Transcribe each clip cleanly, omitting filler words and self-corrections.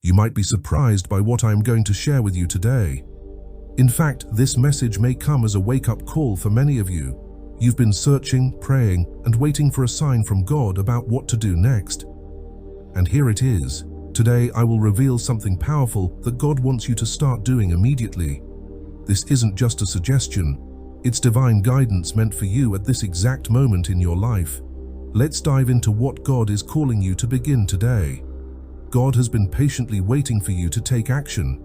You might be surprised by what I am going to share with you today. In fact, this message may come as a wake-up call for many of you. You've been searching, praying, and waiting for a sign from God about what to do next. And here it is. Today I will reveal something powerful that God wants you to start doing immediately. This isn't just a suggestion. It's divine guidance meant for you at this exact moment in your life. Let's dive into what God is calling you to begin today. God has been patiently waiting for you to take action.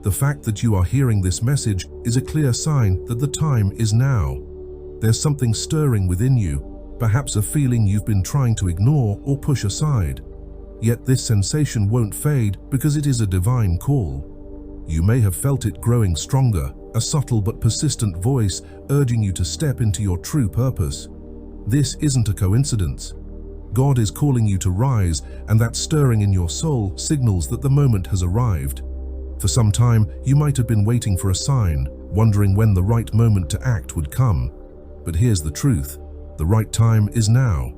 The fact that you are hearing this message is a clear sign that the time is now. There's something stirring within you, perhaps a feeling you've been trying to ignore or push aside. Yet this sensation won't fade because it is a divine call. You may have felt it growing stronger, a subtle but persistent voice urging you to step into your true purpose. This isn't a coincidence. God is calling you to rise, and that stirring in your soul signals that the moment has arrived. For some time, you might have been waiting for a sign, wondering when the right moment to act would come. But here's the truth. The right time is now.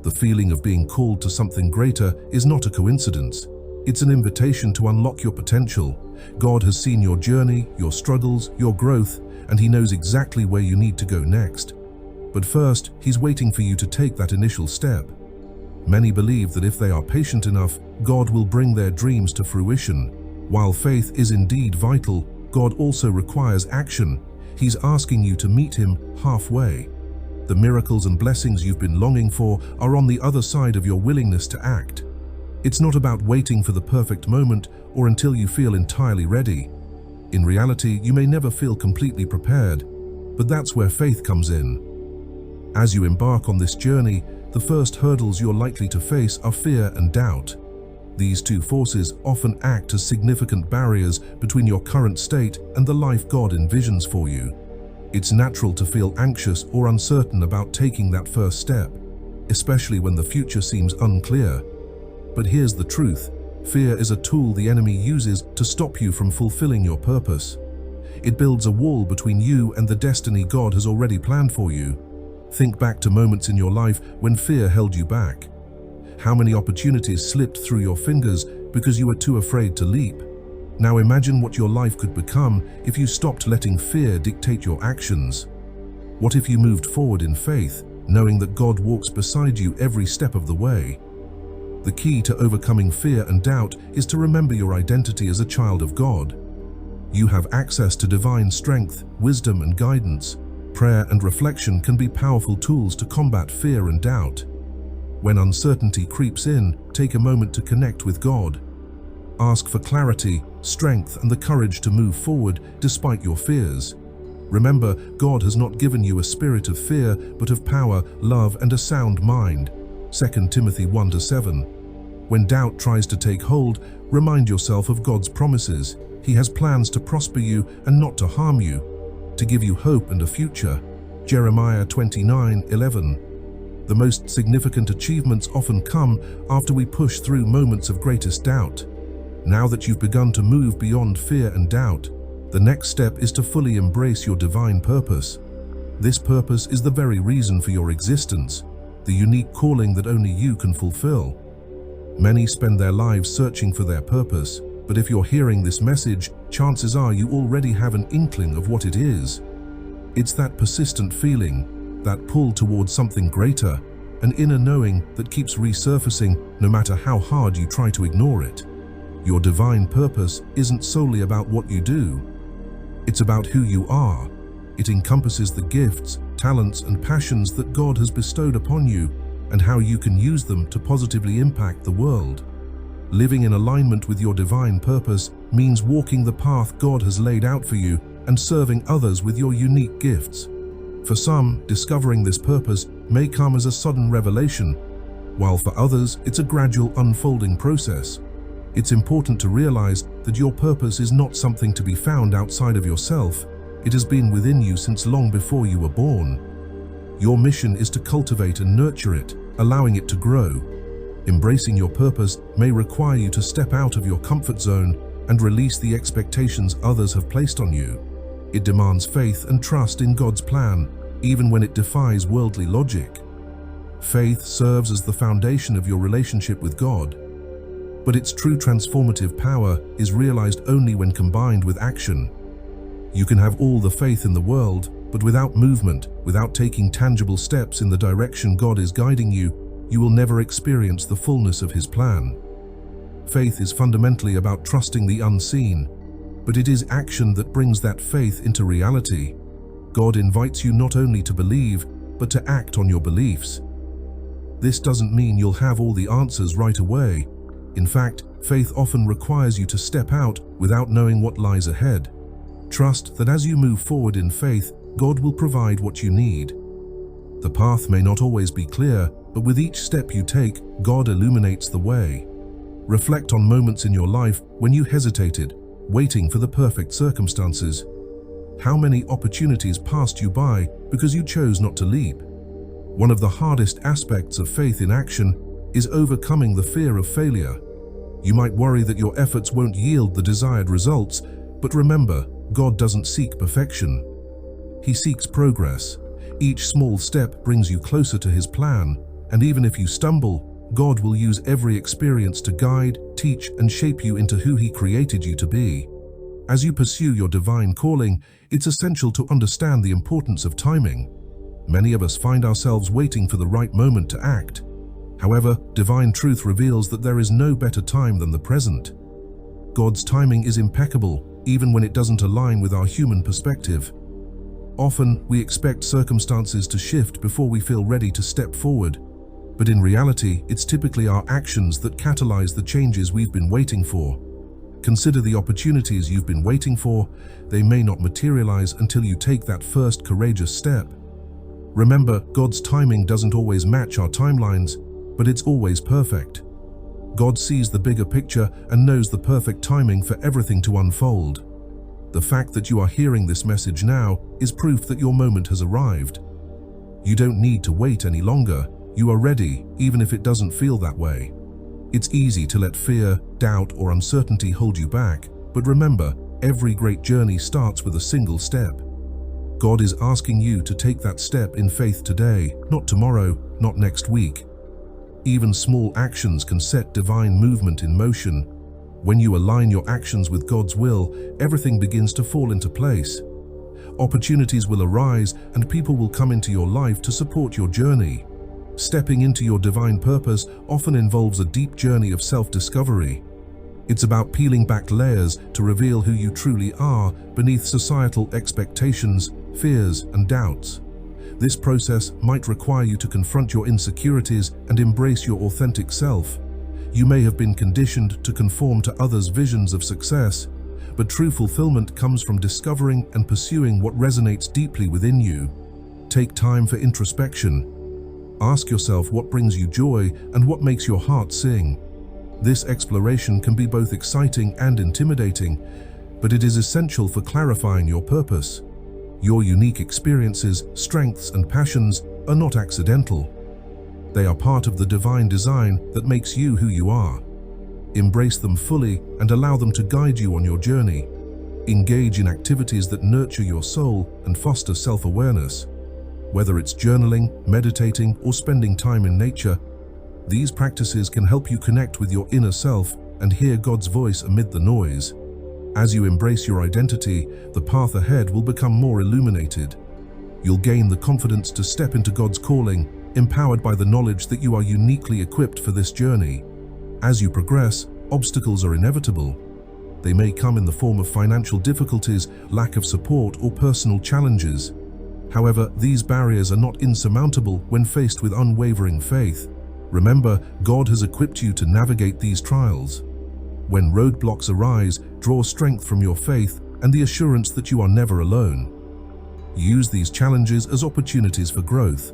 The feeling of being called to something greater is not a coincidence. It's an invitation to unlock your potential. God has seen your journey, your struggles, your growth, and He knows exactly where you need to go next. But first, He's waiting for you to take that initial step. Many believe that if they are patient enough, God will bring their dreams to fruition. While faith is indeed vital, God also requires action. He's asking you to meet Him halfway. The miracles and blessings you've been longing for are on the other side of your willingness to act. It's not about waiting for the perfect moment or until you feel entirely ready. In reality, you may never feel completely prepared, but that's where faith comes in. As you embark on this journey, the first hurdles you're likely to face are fear and doubt. These two forces often act as significant barriers between your current state and the life God envisions for you. It's natural to feel anxious or uncertain about taking that first step, especially when the future seems unclear. But here's the truth. Fear is a tool the enemy uses to stop you from fulfilling your purpose. It builds a wall between you and the destiny God has already planned for you. Think back to moments in your life when fear held you back. How many opportunities slipped through your fingers because you were too afraid to leap? Now imagine what your life could become if you stopped letting fear dictate your actions. What if you moved forward in faith, knowing that God walks beside you every step of the way? The key to overcoming fear and doubt is to remember your identity as a child of God. You have access to divine strength, wisdom, and guidance. Prayer and reflection can be powerful tools to combat fear and doubt. When uncertainty creeps in, take a moment to connect with God. Ask for clarity, strength, and the courage to move forward despite your fears. Remember, God has not given you a spirit of fear, but of power, love, and a sound mind. 2 Timothy 1-7. When doubt tries to take hold, remind yourself of God's promises. He has plans to prosper you and not to harm you, to give you hope and a future. Jeremiah 29:11. The most significant achievements often come after we push through moments of greatest doubt. Now that you've begun to move beyond fear and doubt, the next step is to fully embrace your divine purpose. This purpose is the very reason for your existence, the unique calling that only you can fulfill. Many spend their lives searching for their purpose, but if you're hearing this message, chances are you already have an inkling of what it is. It's that persistent feeling, that pull towards something greater, an inner knowing that keeps resurfacing no matter how hard you try to ignore it. Your divine purpose isn't solely about what you do. It's about who you are. It encompasses the gifts, talents, and passions that God has bestowed upon you and how you can use them to positively impact the world. Living in alignment with your divine purpose means walking the path God has laid out for you and serving others with your unique gifts. For some, discovering this purpose may come as a sudden revelation, while for others, it's a gradual unfolding process. It's important to realize that your purpose is not something to be found outside of yourself. It has been within you since long before you were born. Your mission is to cultivate and nurture it, allowing it to grow. Embracing your purpose may require you to step out of your comfort zone and release the expectations others have placed on you. It demands faith and trust in God's plan, even when it defies worldly logic. Faith serves as the foundation of your relationship with God. but its true transformative power is realized only when combined with action. You can have all the faith in the world, but without movement, without taking tangible steps in the direction God is guiding you, you will never experience the fullness of His plan. Faith is fundamentally about trusting the unseen, but it is action that brings that faith into reality. God invites you not only to believe, but to act on your beliefs. This doesn't mean you'll have all the answers right away. In fact, faith often requires you to step out without knowing what lies ahead. Trust that as you move forward in faith, God will provide what you need. The path may not always be clear, but with each step you take, God illuminates the way. Reflect on moments in your life when you hesitated, waiting for the perfect circumstances. How many opportunities passed you by because you chose not to leap? One of the hardest aspects of faith in action is overcoming the fear of failure. You might worry that your efforts won't yield the desired results, but remember, God doesn't seek perfection. He seeks progress. Each small step brings you closer to His plan, and even if you stumble, God will use every experience to guide, teach, and shape you into who He created you to be. As you pursue your divine calling, it's essential to understand the importance of timing. Many of us find ourselves waiting for the right moment to act. However, divine truth reveals that there is no better time than the present. God's timing is impeccable, even when it doesn't align with our human perspective. Often, we expect circumstances to shift before we feel ready to step forward. But in reality, it's typically our actions that catalyze the changes we've been waiting for. Consider the opportunities you've been waiting for. They may not materialize until you take that first courageous step. Remember, God's timing doesn't always match our timelines, but it's always perfect. God sees the bigger picture and knows the perfect timing for everything to unfold. The fact that you are hearing this message now is proof that your moment has arrived. You don't need to wait any longer. You are ready, even if it doesn't feel that way. It's easy to let fear, doubt, or uncertainty hold you back, but remember, every great journey starts with a single step. God is asking you to take that step in faith today, not tomorrow, not next week. Even small actions can set divine movement in motion. When you align your actions with God's will, everything begins to fall into place. Opportunities will arise and people will come into your life to support your journey. Stepping into your divine purpose often involves a deep journey of self-discovery. It's about peeling back layers to reveal who you truly are beneath societal expectations, fears, and doubts. This process might require you to confront your insecurities and embrace your authentic self. You may have been conditioned to conform to others' visions of success, but true fulfillment comes from discovering and pursuing what resonates deeply within you. Take time for introspection. Ask yourself what brings you joy and what makes your heart sing. This exploration can be both exciting and intimidating, but it is essential for clarifying your purpose. Your unique experiences, strengths, and passions are not accidental. They are part of the divine design that makes you who you are. Embrace them fully and allow them to guide you on your journey. Engage in activities that nurture your soul and foster self-awareness. Whether it's journaling, meditating, or spending time in nature, these practices can help you connect with your inner self and hear God's voice amid the noise. As you embrace your identity, the path ahead will become more illuminated. You'll gain the confidence to step into God's calling, empowered by the knowledge that you are uniquely equipped for this journey. As you progress, obstacles are inevitable. They may come in the form of financial difficulties, lack of support, or personal challenges. However, these barriers are not insurmountable when faced with unwavering faith. Remember, God has equipped you to navigate these trials. When roadblocks arise, draw strength from your faith and the assurance that you are never alone. Use these challenges as opportunities for growth.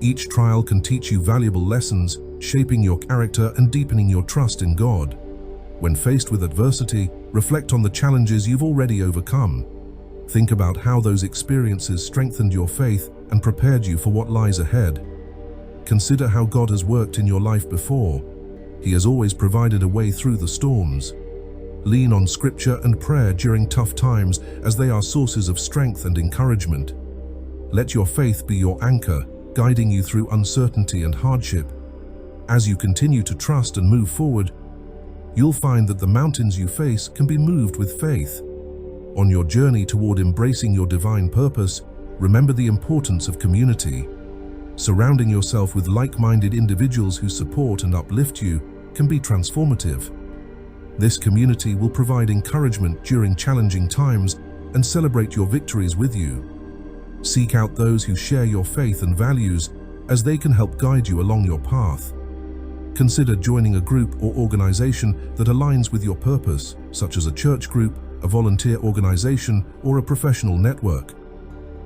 Each trial can teach you valuable lessons, shaping your character and deepening your trust in God. When faced with adversity, reflect on the challenges you've already overcome. Think about how those experiences strengthened your faith and prepared you for what lies ahead. Consider how God has worked in your life before. He has always provided a way through the storms. Lean on scripture and prayer during tough times, as they are sources of strength and encouragement. Let your faith be your anchor, guiding you through uncertainty and hardship. As you continue to trust and move forward, you'll find that the mountains you face can be moved with faith. On your journey toward embracing your divine purpose, remember the importance of community. Surrounding yourself with like-minded individuals who support and uplift you can be transformative. This community will provide encouragement during challenging times and celebrate your victories with you. Seek out those who share your faith and values, as they can help guide you along your path. Consider joining a group or organization that aligns with your purpose, such as a church group, a volunteer organization, or a professional network.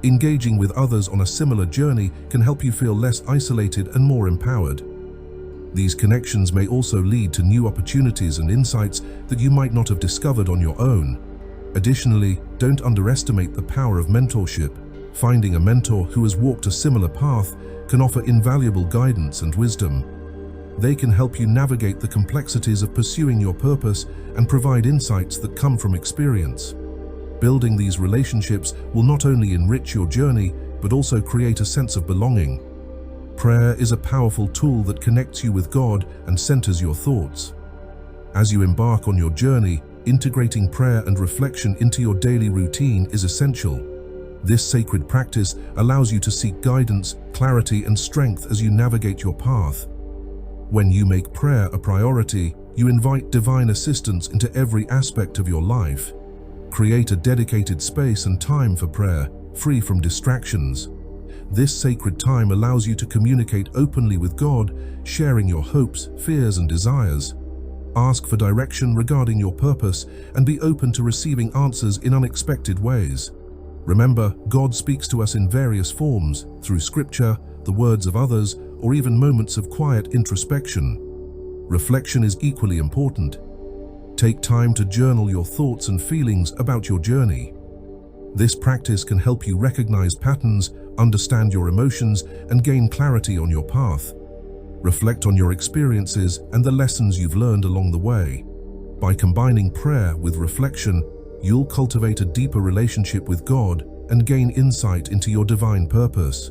Engaging with others on a similar journey can help you feel less isolated and more empowered. These connections may also lead to new opportunities and insights that you might not have discovered on your own. Additionally, don't underestimate the power of mentorship. Finding a mentor who has walked a similar path can offer invaluable guidance and wisdom. They can help you navigate the complexities of pursuing your purpose and provide insights that come from experience. Building these relationships will not only enrich your journey, but also create a sense of belonging. Prayer is a powerful tool that connects you with God and centers your thoughts. As you embark on your journey, integrating prayer and reflection into your daily routine is essential. This sacred practice allows you to seek guidance, clarity, and strength as you navigate your path. When you make prayer a priority, you invite divine assistance into every aspect of your life. Create a dedicated space and time for prayer, free from distractions. This sacred time allows you to communicate openly with God, sharing your hopes, fears, and desires. Ask for direction regarding your purpose and be open to receiving answers in unexpected ways. Remember, God speaks to us in various forms, through scripture, the words of others, or even moments of quiet introspection. Reflection is equally important. Take time to journal your thoughts and feelings about your journey. This practice can help you recognize patterns, understand your emotions, and gain clarity on your path. Reflect on your experiences and the lessons you've learned along the way. By combining prayer with reflection, you'll cultivate a deeper relationship with God and gain insight into your divine purpose.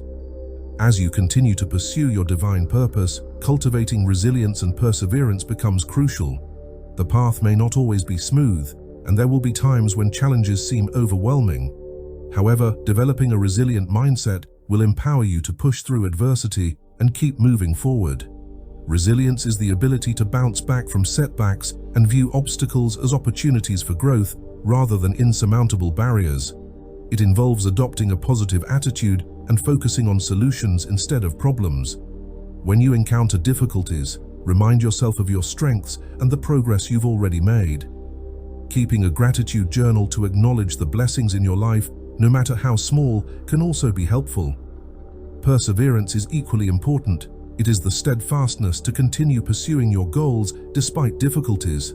As you continue to pursue your divine purpose, cultivating resilience and perseverance becomes crucial. The path may not always be smooth, and there will be times when challenges seem overwhelming. However, developing a resilient mindset will empower you to push through adversity and keep moving forward. Resilience is the ability to bounce back from setbacks and view obstacles as opportunities for growth rather than insurmountable barriers. It involves adopting a positive attitude and focusing on solutions instead of problems. When you encounter difficulties, remind yourself of your strengths and the progress you've already made. Keeping a gratitude journal to acknowledge the blessings in your life, no matter how small, can also be helpful. Perseverance is equally important. It is the steadfastness to continue pursuing your goals despite difficulties.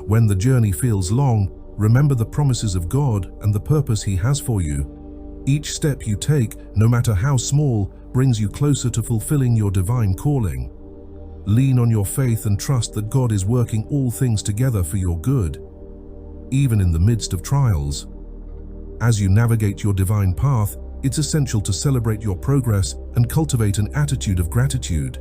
When the journey feels long, remember the promises of God and the purpose He has for you. Each step you take, no matter how small, brings you closer to fulfilling your divine calling. Lean on your faith and trust that God is working all things together for your good, even in the midst of trials. As you navigate your divine path, it's essential to celebrate your progress and cultivate an attitude of gratitude.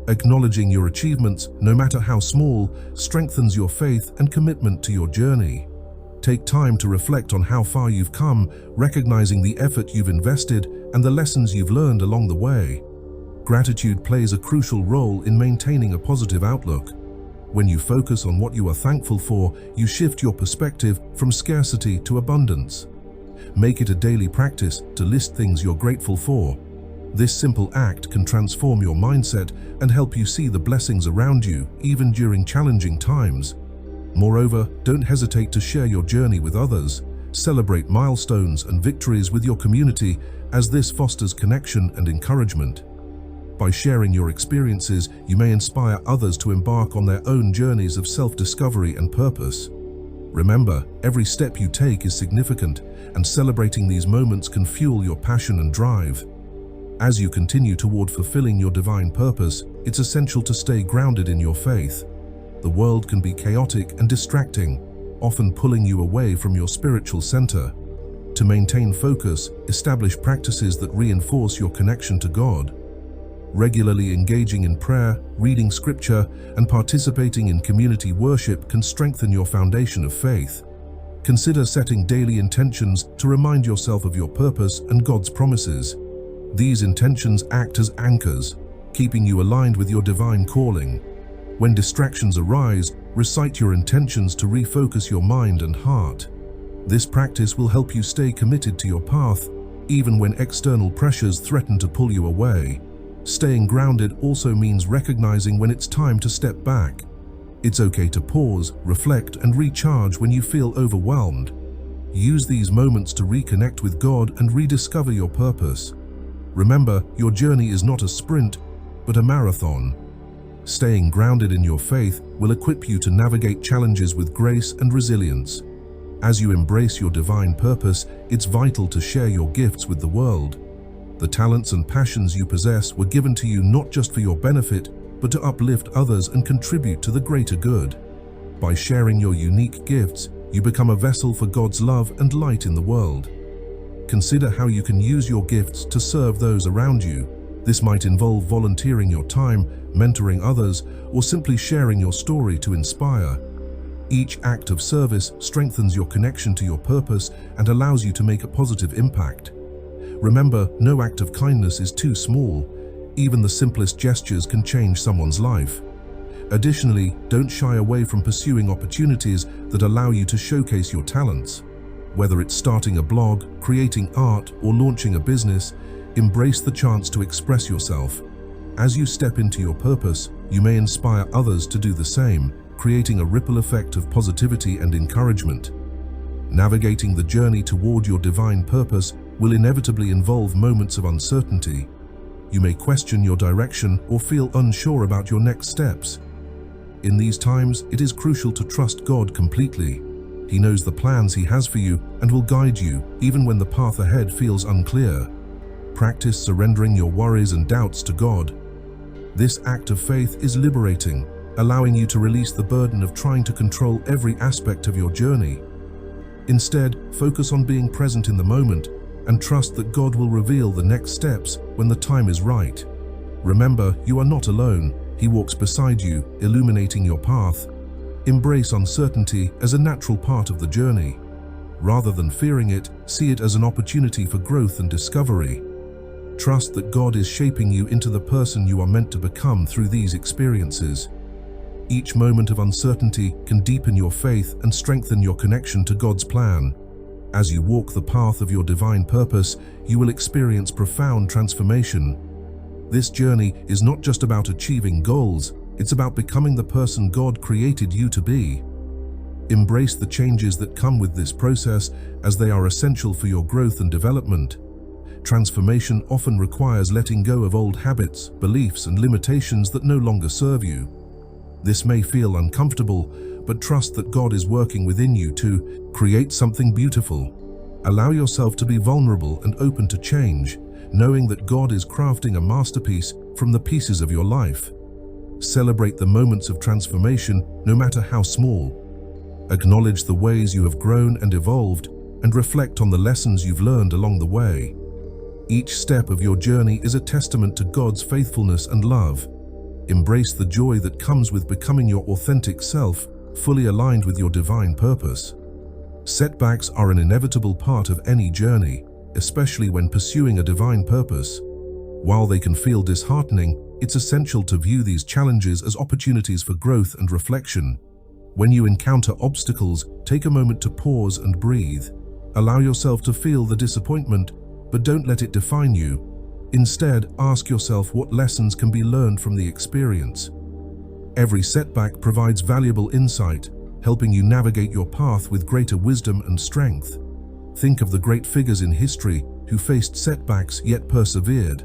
Acknowledging your achievements, no matter how small, strengthens your faith and commitment to your journey. Take time to reflect on how far you've come, recognizing the effort you've invested and the lessons you've learned along the way. Gratitude plays a crucial role in maintaining a positive outlook. When you focus on what you are thankful for, you shift your perspective from scarcity to abundance. Make it a daily practice to list things you're grateful for. This simple act can transform your mindset and help you see the blessings around you, even during challenging times. Moreover, don't hesitate to share your journey with others. Celebrate milestones and victories with your community, as this fosters connection and encouragement. By sharing your experiences, you may inspire others to embark on their own journeys of self-discovery and purpose. Remember, every step you take is significant, and celebrating these moments can fuel your passion and drive. As you continue toward fulfilling your divine purpose, it's essential to stay grounded in your faith. The world can be chaotic and distracting, often pulling you away from your spiritual center. To maintain focus, establish practices that reinforce your connection to God. Regularly engaging in prayer, reading scripture, and participating in community worship can strengthen your foundation of faith. Consider setting daily intentions to remind yourself of your purpose and God's promises. These intentions act as anchors, keeping you aligned with your divine calling. When distractions arise, recite your intentions to refocus your mind and heart. This practice will help you stay committed to your path, even when external pressures threaten to pull you away. Staying grounded also means recognizing when it's time to step back. It's okay to pause, reflect, and recharge when you feel overwhelmed. Use these moments to reconnect with God and rediscover your purpose. Remember, your journey is not a sprint, but a marathon. Staying grounded in your faith will equip you to navigate challenges with grace and resilience. As you embrace your divine purpose, it's vital to share your gifts with the world. The talents and passions you possess were given to you not just for your benefit, but to uplift others and contribute to the greater good. By sharing your unique gifts, you become a vessel for God's love and light in the world. Consider how you can use your gifts to serve those around you. This might involve volunteering your time, mentoring others, or simply sharing your story to inspire. Each act of service strengthens your connection to your purpose and allows you to make a positive impact. Remember, no act of kindness is too small. Even the simplest gestures can change someone's life. Additionally, don't shy away from pursuing opportunities that allow you to showcase your talents. Whether it's starting a blog, creating art, or launching a business, embrace the chance to express yourself. As you step into your purpose, you may inspire others to do the same, creating a ripple effect of positivity and encouragement. Navigating the journey toward your divine purpose will inevitably involve moments of uncertainty. You may question your direction or feel unsure about your next steps. In these times, it is crucial to trust God completely. He knows the plans He has for you and will guide you even when the path ahead feels unclear. Practice surrendering your worries and doubts to God. This act of faith is liberating, allowing you to release the burden of trying to control every aspect of your journey. Instead, focus on being present in the moment and trust that God will reveal the next steps when the time is right. Remember, you are not alone. He walks beside you, illuminating your path. Embrace uncertainty as a natural part of the journey. Rather than fearing it, see it as an opportunity for growth and discovery. Trust that God is shaping you into the person you are meant to become through these experiences. Each moment of uncertainty can deepen your faith and strengthen your connection to God's plan. As you walk the path of your divine purpose, you will experience profound transformation. This journey is not just about achieving goals, it's about becoming the person God created you to be. Embrace the changes that come with this process, as they are essential for your growth and development. Transformation often requires letting go of old habits, beliefs, and limitations that no longer serve you. This may feel uncomfortable, but trust that God is working within you to create something beautiful. Allow yourself to be vulnerable and open to change, knowing that God is crafting a masterpiece from the pieces of your life. Celebrate the moments of transformation, no matter how small. Acknowledge the ways you have grown and evolved, and reflect on the lessons you've learned along the way. Each step of your journey is a testament to God's faithfulness and love. Embrace the joy that comes with becoming your authentic self, fully aligned with your divine purpose. Setbacks are an inevitable part of any journey, especially when pursuing a divine purpose. While they can feel disheartening, it's essential to view these challenges as opportunities for growth and reflection. When you encounter obstacles, take a moment to pause and breathe. Allow yourself to feel the disappointment, but don't let it define you. Instead, ask yourself what lessons can be learned from the experience. Every setback provides valuable insight, helping you navigate your path with greater wisdom and strength. Think of the great figures in history who faced setbacks yet persevered.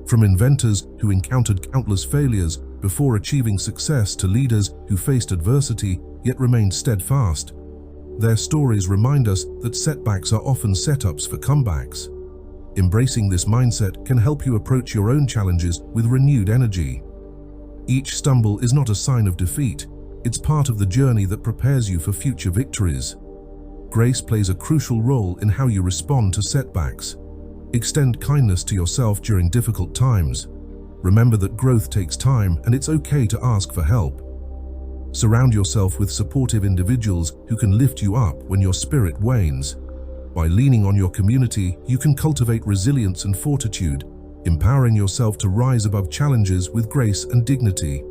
From inventors who encountered countless failures before achieving success to leaders who faced adversity yet remained steadfast. Their stories remind us that setbacks are often setups for comebacks. Embracing this mindset can help you approach your own challenges with renewed energy. Each stumble is not a sign of defeat, it's part of the journey that prepares you for future victories. Grace plays a crucial role in how you respond to setbacks. Extend kindness to yourself during difficult times. Remember that growth takes time and it's okay to ask for help. Surround yourself with supportive individuals who can lift you up when your spirit wanes. By leaning on your community, you can cultivate resilience and fortitude, empowering yourself to rise above challenges with grace and dignity.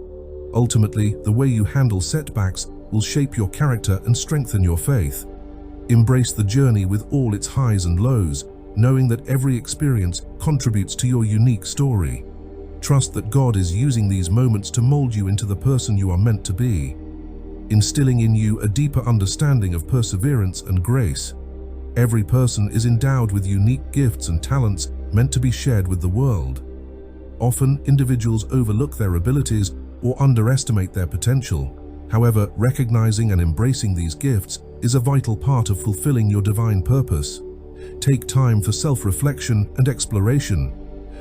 Ultimately, the way you handle setbacks will shape your character and strengthen your faith. Embrace the journey with all its highs and lows, knowing that every experience contributes to your unique story. Trust that God is using these moments to mold you into the person you are meant to be, instilling in you a deeper understanding of perseverance and grace. Every person is endowed with unique gifts and talents meant to be shared with the world. Often, individuals overlook their abilities or underestimate their potential. However, recognizing and embracing these gifts is a vital part of fulfilling your divine purpose. Take time for self-reflection and exploration.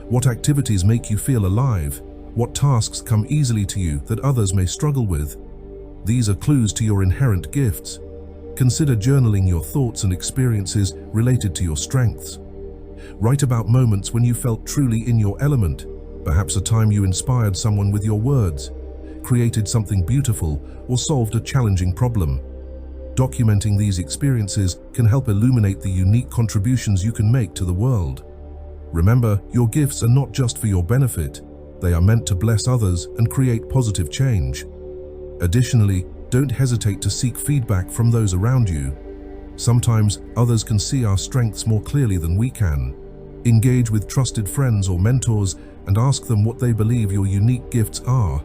What activities make you feel alive? What tasks come easily to you that others may struggle with? These are clues to your inherent gifts. Consider journaling your thoughts and experiences related to your strengths. Write about moments when you felt truly in your element, perhaps a time you inspired someone with your words, created something beautiful, or solved a challenging problem. Documenting these experiences can help illuminate the unique contributions you can make to the world. Remember, your gifts are not just for your benefit. They are meant to bless others and create positive change. Additionally, don't hesitate to seek feedback from those around you. Sometimes others can see our strengths more clearly than we can. Engage with trusted friends or mentors and ask them what they believe your unique gifts are.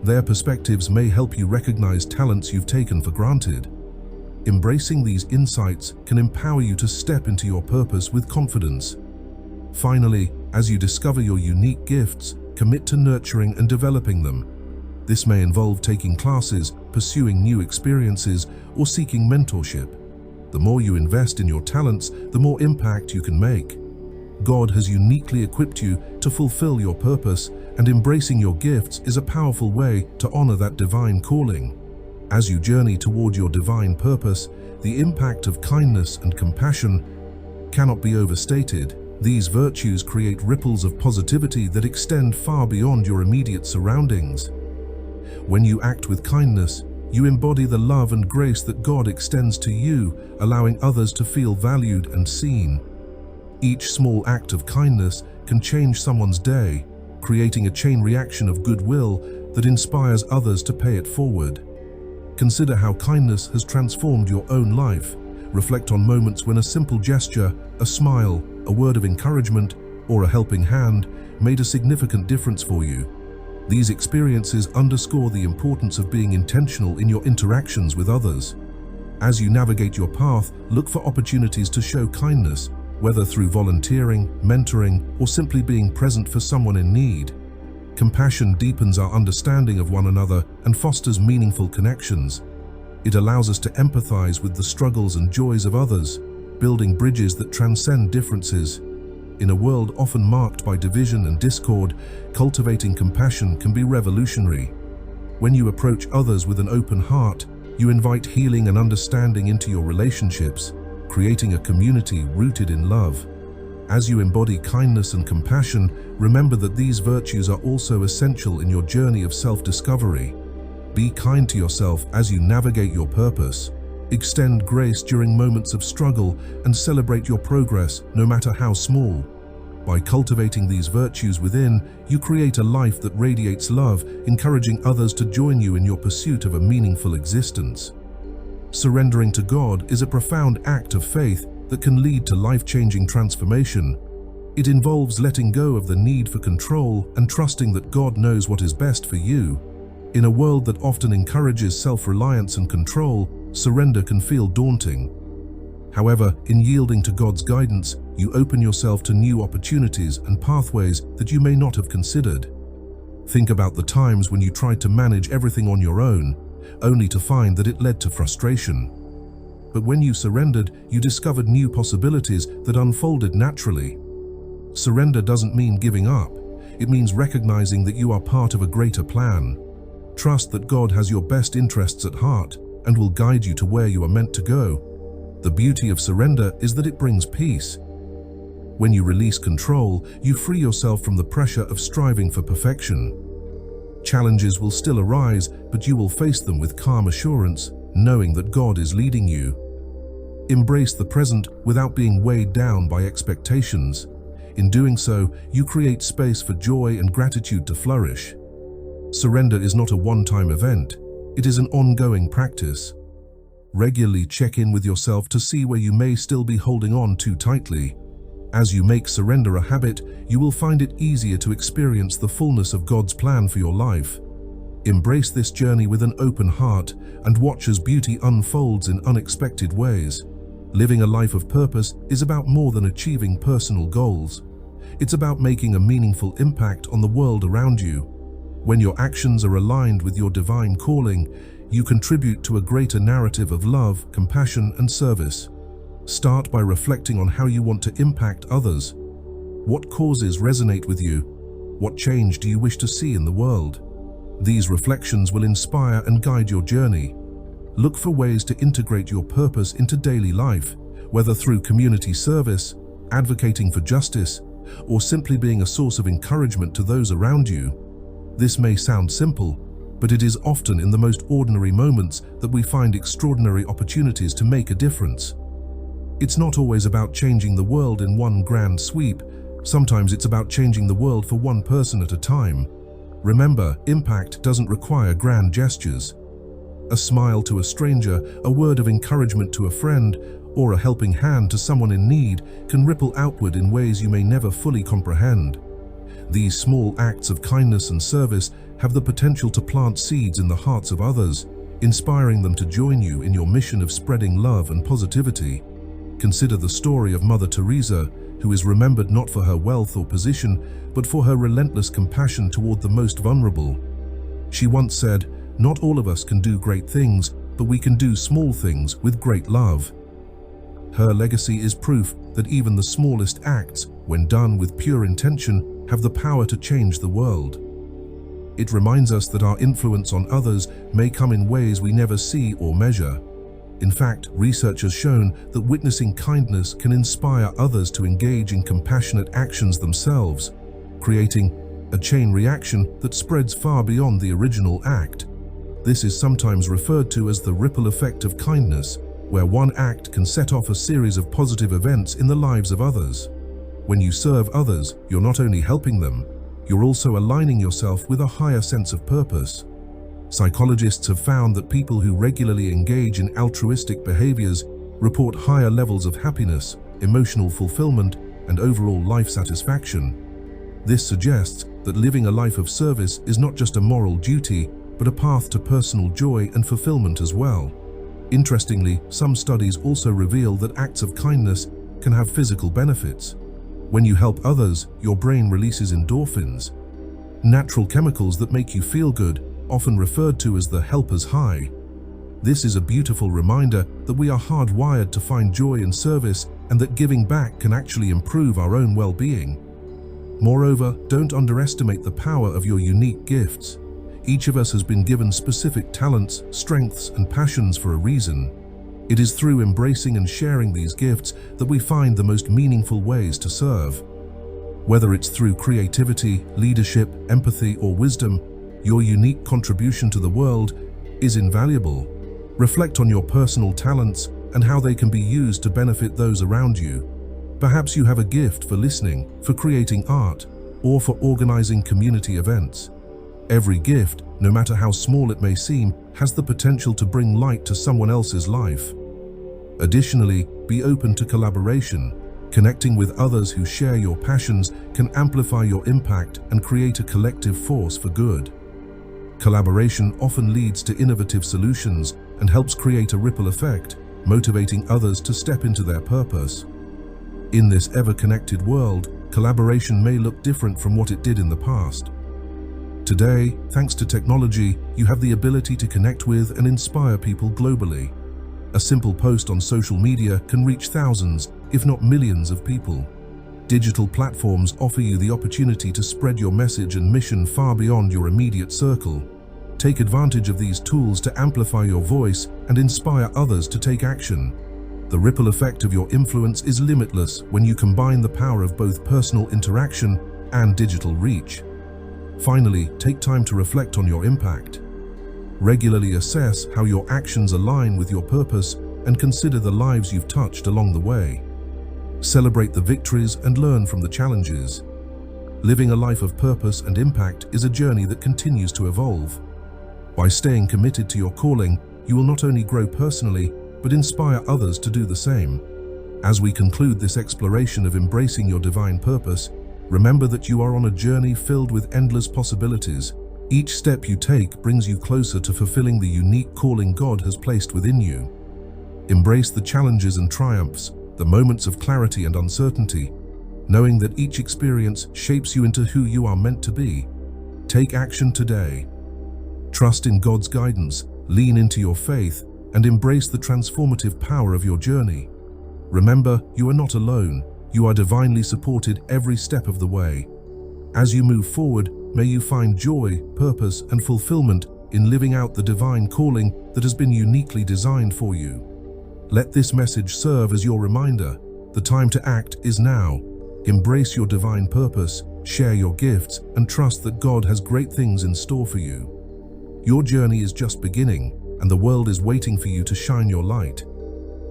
Their perspectives may help you recognize talents you've taken for granted. Embracing these insights can empower you to step into your purpose with confidence. Finally, as you discover your unique gifts, commit to nurturing and developing them. This may involve taking classes, pursuing new experiences, or seeking mentorship. The more you invest in your talents, the more impact you can make. God has uniquely equipped you to fulfill your purpose, and embracing your gifts is a powerful way to honor that divine calling. As you journey toward your divine purpose, the impact of kindness and compassion cannot be overstated. These virtues create ripples of positivity that extend far beyond your immediate surroundings. When you act with kindness, you embody the love and grace that God extends to you, allowing others to feel valued and seen. Each small act of kindness can change someone's day, creating a chain reaction of goodwill that inspires others to pay it forward. Consider how kindness has transformed your own life. Reflect on moments when a simple gesture, a smile, a word of encouragement, or a helping hand made a significant difference for you. These experiences underscore the importance of being intentional in your interactions with others. As you navigate your path, look for opportunities to show kindness, whether through volunteering, mentoring, or simply being present for someone in need. Compassion deepens our understanding of one another and fosters meaningful connections. It allows us to empathize with the struggles and joys of others, building bridges that transcend differences. In a world often marked by division and discord, cultivating compassion can be revolutionary. When you approach others with an open heart, you invite healing and understanding into your relationships, creating a community rooted in love. As you embody kindness and compassion, remember that these virtues are also essential in your journey of self-discovery. Be kind to yourself as you navigate your purpose. Extend grace during moments of struggle and celebrate your progress, no matter how small. By cultivating these virtues within, you create a life that radiates love, encouraging others to join you in your pursuit of a meaningful existence. Surrendering to God is a profound act of faith that can lead to life-changing transformation. It involves letting go of the need for control and trusting that God knows what is best for you. In a world that often encourages self-reliance and control, surrender can feel daunting. However, in yielding to God's guidance, you open yourself to new opportunities and pathways that you may not have considered. Think about the times when you tried to manage everything on your own, only to find that it led to frustration. But when you surrendered, you discovered new possibilities that unfolded naturally. Surrender doesn't mean giving up. It means recognizing that you are part of a greater plan. Trust that God has your best interests at heart and will guide you to where you are meant to go. The beauty of surrender is that it brings peace. When you release control, you free yourself from the pressure of striving for perfection. Challenges will still arise, but you will face them with calm assurance, knowing that God is leading you. Embrace the present without being weighed down by expectations. In doing so, you create space for joy and gratitude to flourish. Surrender is not a one-time event. It is an ongoing practice. Regularly check in with yourself to see where you may still be holding on too tightly. As you make surrender a habit, you will find it easier to experience the fullness of God's plan for your life. Embrace this journey with an open heart and watch as beauty unfolds in unexpected ways. Living a life of purpose is about more than achieving personal goals. It's about making a meaningful impact on the world around you. When your actions are aligned with your divine calling, you contribute to a greater narrative of love, compassion, and service. Start by reflecting on how you want to impact others. What causes resonate with you? What change do you wish to see in the world? These reflections will inspire and guide your journey. Look for ways to integrate your purpose into daily life, whether through community service, advocating for justice, or simply being a source of encouragement to those around you. This may sound simple, but it is often in the most ordinary moments that we find extraordinary opportunities to make a difference. It's not always about changing the world in one grand sweep. Sometimes it's about changing the world for one person at a time. Remember, impact doesn't require grand gestures. A smile to a stranger, a word of encouragement to a friend, or a helping hand to someone in need can ripple outward in ways you may never fully comprehend. These small acts of kindness and service have the potential to plant seeds in the hearts of others, inspiring them to join you in your mission of spreading love and positivity. Consider the story of Mother Teresa, who is remembered not for her wealth or position, but for her relentless compassion toward the most vulnerable. She once said, "Not all of us can do great things, but we can do small things with great love." Her legacy is proof that even the smallest acts, when done with pure intention, have the power to change the world. It reminds us that our influence on others may come in ways we never see or measure. In fact, research has shown that witnessing kindness can inspire others to engage in compassionate actions themselves, creating a chain reaction that spreads far beyond the original act. This is sometimes referred to as the ripple effect of kindness, where one act can set off a series of positive events in the lives of others. When you serve others, you're not only helping them, you're also aligning yourself with a higher sense of purpose. Psychologists have found that people who regularly engage in altruistic behaviors report higher levels of happiness, emotional fulfillment, and overall life satisfaction. This suggests that living a life of service is not just a moral duty, but a path to personal joy and fulfillment as well. Interestingly, some studies also reveal that acts of kindness can have physical benefits. When you help others, your brain releases endorphins, natural chemicals that make you feel good, often referred to as the helper's high. This is a beautiful reminder that we are hardwired to find joy in service and that giving back can actually improve our own well-being. Moreover, don't underestimate the power of your unique gifts. Each of us has been given specific talents, strengths, and passions for a reason. It is through embracing and sharing these gifts that we find the most meaningful ways to serve. Whether it's through creativity, leadership, empathy, or wisdom, your unique contribution to the world is invaluable. Reflect on your personal talents and how they can be used to benefit those around you. Perhaps you have a gift for listening, for creating art, or for organizing community events. Every gift, no matter how small it may seem, has the potential to bring light to someone else's life. Additionally, be open to collaboration. Connecting with others who share your passions can amplify your impact and create a collective force for good. Collaboration often leads to innovative solutions and helps create a ripple effect, motivating others to step into their purpose. In this ever-connected world, collaboration may look different from what it did in the past. Today, thanks to technology, you have the ability to connect with and inspire people globally. A simple post on social media can reach thousands, if not millions of people. Digital platforms offer you the opportunity to spread your message and mission far beyond your immediate circle. Take advantage of these tools to amplify your voice and inspire others to take action. The ripple effect of your influence is limitless when you combine the power of both personal interaction and digital reach. Finally, take time to reflect on your impact. Regularly assess how your actions align with your purpose and consider the lives you've touched along the way. Celebrate the victories and learn from the challenges. Living a life of purpose and impact is a journey that continues to evolve. By staying committed to your calling, you will not only grow personally, but inspire others to do the same. As we conclude this exploration of embracing your divine purpose, remember that you are on a journey filled with endless possibilities. Each step you take brings you closer to fulfilling the unique calling God has placed within you. Embrace the challenges and triumphs, the moments of clarity and uncertainty, knowing that each experience shapes you into who you are meant to be. Take action today. Trust in God's guidance, lean into your faith, and embrace the transformative power of your journey. Remember, you are not alone. You are divinely supported every step of the way. As you move forward, may you find joy, purpose, and fulfillment in living out the divine calling that has been uniquely designed for you. Let this message serve as your reminder. The time to act is now. Embrace your divine purpose, share your gifts, and trust that God has great things in store for you. Your journey is just beginning, and the world is waiting for you to shine your light.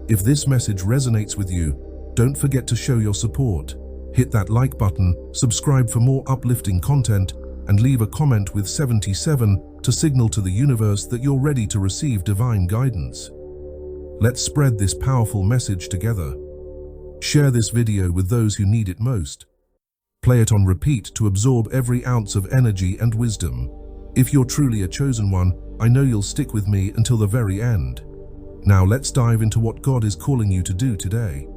If this message resonates with you, don't forget to show your support. Hit that like button, subscribe for more uplifting content, and leave a comment with 77 to signal to the universe that you're ready to receive divine guidance. Let's spread this powerful message together. Share this video with those who need it most. Play it on repeat to absorb every ounce of energy and wisdom. If you're truly a chosen one, I know you'll stick with me until the very end. Now let's dive into what God is calling you to do today.